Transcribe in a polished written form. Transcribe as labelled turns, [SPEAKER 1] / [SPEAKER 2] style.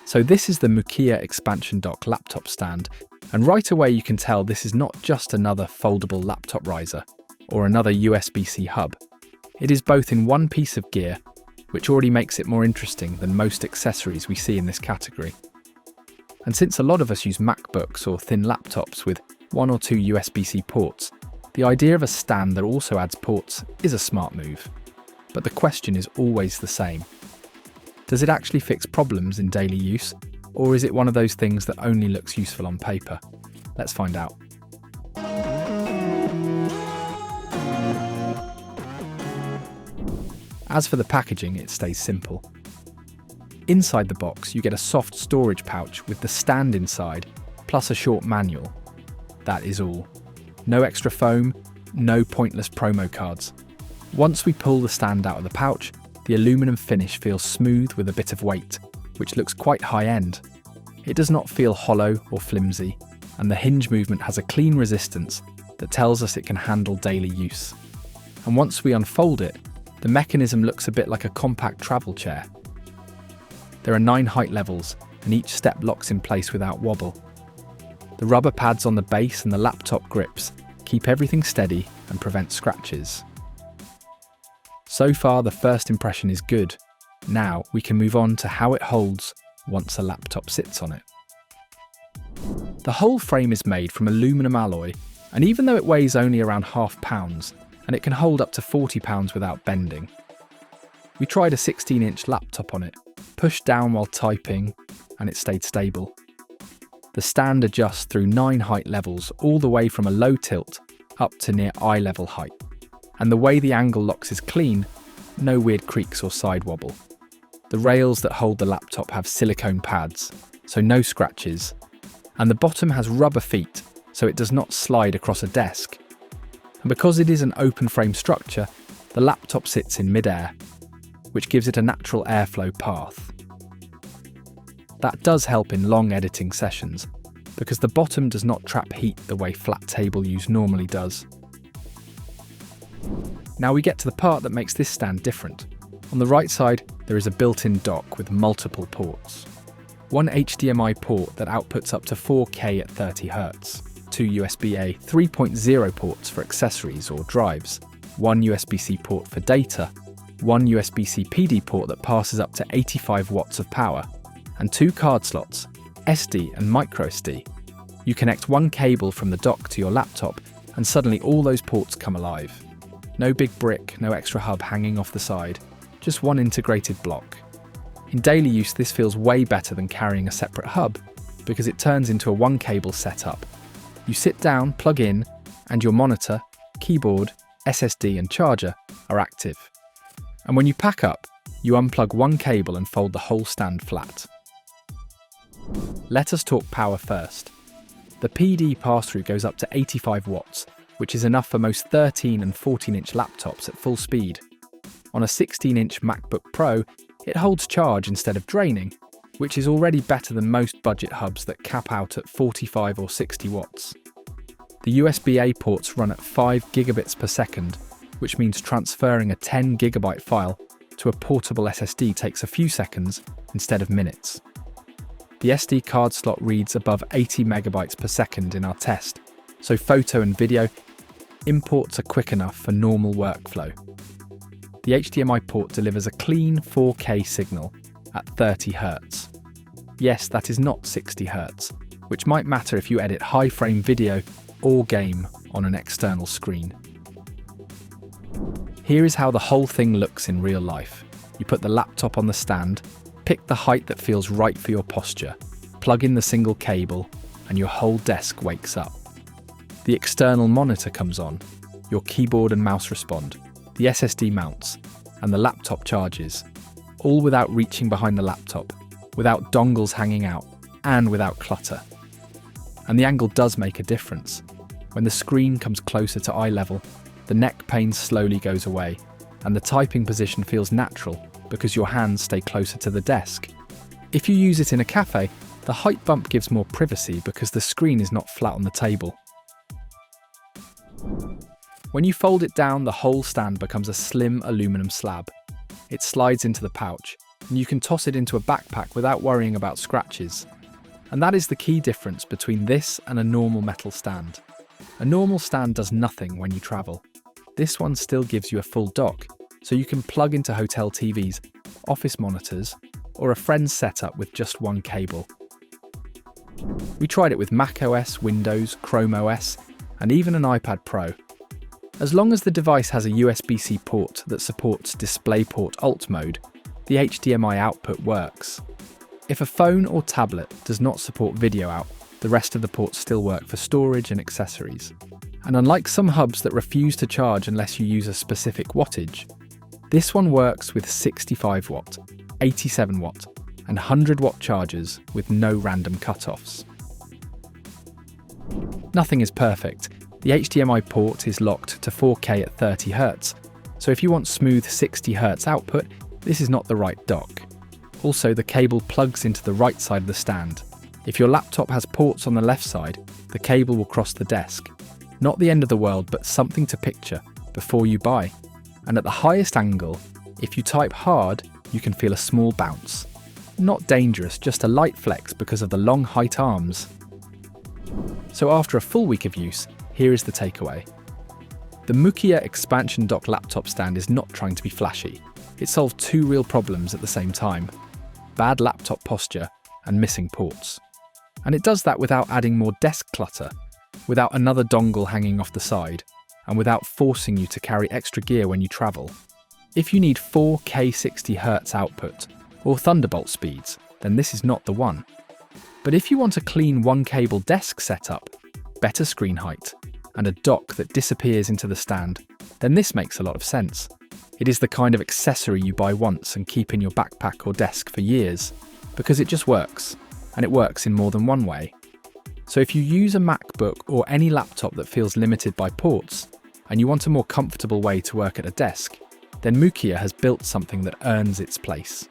[SPEAKER 1] So this is the Mukiya expansion dock laptop stand, and right away you can tell this is not just another foldable laptop riser or another USB-C hub. It is both in one piece of gear, which already makes it more interesting than most accessories we see in this category. And since a lot of us use MacBooks or thin laptops with one or two USB-C ports, the idea of a stand that also adds ports is a smart move. But the question is always the same. Does it actually fix problems in daily use, or is it one of those things that only looks useful on paper? Let's find out. As for the packaging, it stays simple. Inside the box, you get a soft storage pouch with the stand inside, plus a short manual. That is all. No extra foam, no pointless promo cards. Once we pull the stand out of the pouch, the aluminum finish feels smooth with a bit of weight, which looks quite high-end. It does not feel hollow or flimsy, and the hinge movement has a clean resistance that tells us it can handle daily use. And once we unfold it, the mechanism looks a bit like a compact travel chair. There are 9 height levels, and each step locks in place without wobble. The rubber pads on the base and the laptop grips keep everything steady and prevent scratches. So far, the first impression is good. Now we can move on to how it holds once a laptop sits on it. The whole frame is made from aluminum alloy, and even though it weighs only around ½ pound, and it can hold up to 40 pounds without bending. We tried a 16-inch laptop on it, pushed down while typing, and it stayed stable. The stand adjusts through 9 height levels, all the way from a low tilt up to near eye level height. And the way the angle locks is clean, no weird creaks or side wobble. The rails that hold the laptop have silicone pads, so no scratches, and the bottom has rubber feet, so it does not slide across a desk. And because it is an open frame structure, the laptop sits in mid-air, which gives it a natural airflow path. That does help in long editing sessions, because the bottom does not trap heat the way flat table use normally does. Now we get to the part that makes this stand different. On the right side, there is a built-in dock with multiple ports. One HDMI port that outputs up to 4K at 30 Hz, 2 USB-A 3.0 ports for accessories or drives, one USB-C port for data, one USB-C PD port that passes up to 85 watts of power, and 2 card slots, SD and microSD. You connect one cable from the dock to your laptop, and suddenly all those ports come alive. No big brick, no extra hub hanging off the side, just one integrated block. In daily use, this feels way better than carrying a separate hub, because it turns into a one-cable setup. You sit down, plug in, and your monitor, keyboard, SSD and charger are active. And when you pack up, you unplug one cable and fold the whole stand flat. Let us talk power first. The PD pass-through goes up to 85 watts, which is enough for most 13 and 14-inch laptops at full speed. On a 16-inch MacBook Pro, it holds charge instead of draining, which is already better than most budget hubs that cap out at 45 or 60 watts. The USB-A ports run at 5 gigabits per second, which means transferring a 10 gigabyte file to a portable SSD takes a few seconds instead of minutes. The SD card slot reads above 80 megabytes per second in our test, so photo and video imports are quick enough for normal workflow. The HDMI port delivers a clean 4K signal at 30 Hz. Yes, that is not 60 Hz, which might matter if you edit high frame video or game on an external screen. Here is how the whole thing looks in real life. You put the laptop on the stand, pick the height that feels right for your posture, plug in the single cable, and your whole desk wakes up. The external monitor comes on, your keyboard and mouse respond, the SSD mounts, and the laptop charges, all without reaching behind the laptop, without dongles hanging out, and without clutter. And the angle does make a difference. When the screen comes closer to eye level, the neck pain slowly goes away, and the typing position feels natural because your hands stay closer to the desk. If you use it in a cafe, the height bump gives more privacy because the screen is not flat on the table. When you fold it down, the whole stand becomes a slim aluminum slab. It slides into the pouch, and you can toss it into a backpack without worrying about scratches. And that is the key difference between this and a normal metal stand. A normal stand does nothing when you travel. This one still gives you a full dock, so you can plug into hotel TVs, office monitors, or a friend's setup with just one cable. We tried it with macOS, Windows, Chrome OS, and even an iPad Pro. As long as the device has a USB-C port that supports DisplayPort Alt mode, the HDMI output works. If a phone or tablet does not support video out, the rest of the ports still work for storage and accessories. And unlike some hubs that refuse to charge unless you use a specific wattage, this one works with 65 watt, 87 watt, and 100 watt chargers with no random cutoffs. Nothing is perfect. The HDMI port is locked to 4K at 30 Hz, so if you want smooth 60 Hz output, this is not the right dock. Also, the cable plugs into the right side of the stand. If your laptop has ports on the left side, the cable will cross the desk. Not the end of the world, but something to picture before you buy. And at the highest angle, if you type hard, you can feel a small bounce. Not dangerous, just a light flex because of the long height arms. So after a full week of use, here is the takeaway. The Mukiya expansion dock laptop stand is not trying to be flashy. It solved two real problems at the same time: bad laptop posture and missing ports. And it does that without adding more desk clutter, without another dongle hanging off the side, and without forcing you to carry extra gear when you travel. If you need 4K 60 Hz output or Thunderbolt speeds, then this is not the one. But if you want a clean one-cable desk setup, better screen height, and a dock that disappears into the stand, then this makes a lot of sense. It is the kind of accessory you buy once and keep in your backpack or desk for years, because it just works, and it works in more than one way. So if you use a MacBook or any laptop that feels limited by ports, and you want a more comfortable way to work at a desk, then Mukiya has built something that earns its place.